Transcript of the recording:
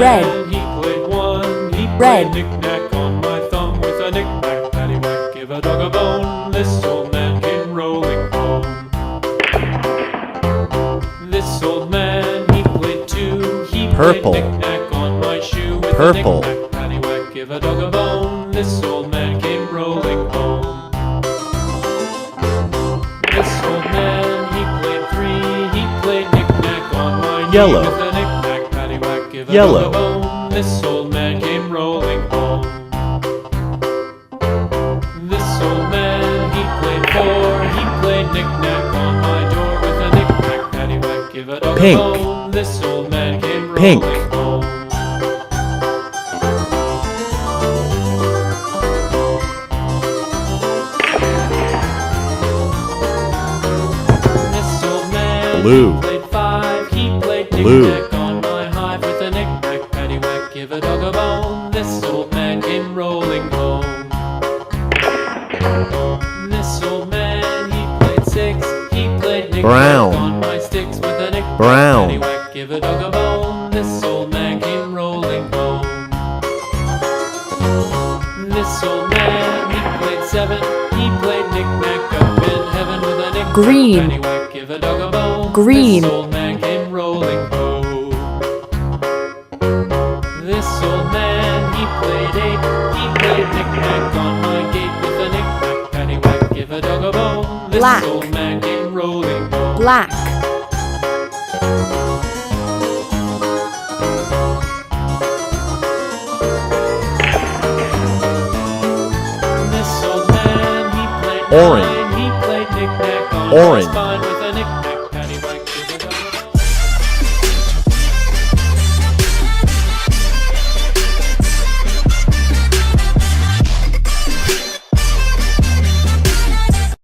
Red. he played one. He Red. played knick-knack on my thumb with a knick-knack, paddywhack, give a dog a bone. This old man came rolling home. This old man, he played two. He Purple. played knick-knack on my shoe with Purple. a knick-knack, paddywhack, give a dog a bone. This old man came rolling home. This old man, he played three. He played knick-knack on my knee Yellow. with a knick-knack, paddywhack, give a Yellow. dog a bone. This old man came rolling home. This old man, he played four. He played knick-knack on my door with a knick-knack, paddywhack, give a dog Pink. a bone. This old man came rolling Pink. home. This old man, Blue. he played five. He played Blue. knick-knack on my hive with a knick-knack, paddywhack, give a dog a bone. This old man came rolling home. This old man, he played six. He played knick-knack Brown. on my sticks with a knick-knack, Brown. paddywhack, give a dog a bone. This old man came rolling home. This old man, he played seven. He played knick-knack up in heaven with a knick-knack, Green. paddywhack, give a dog a bone. Green. This old man came rolling home. This old man, he played eight. He played knick-knack on my gate with a knick-knack, paddywhack, give a dog a bone. This Black. old man came rolling home. Black. This old man, he played Orange. nine. He played knick-knack on Orange. my spine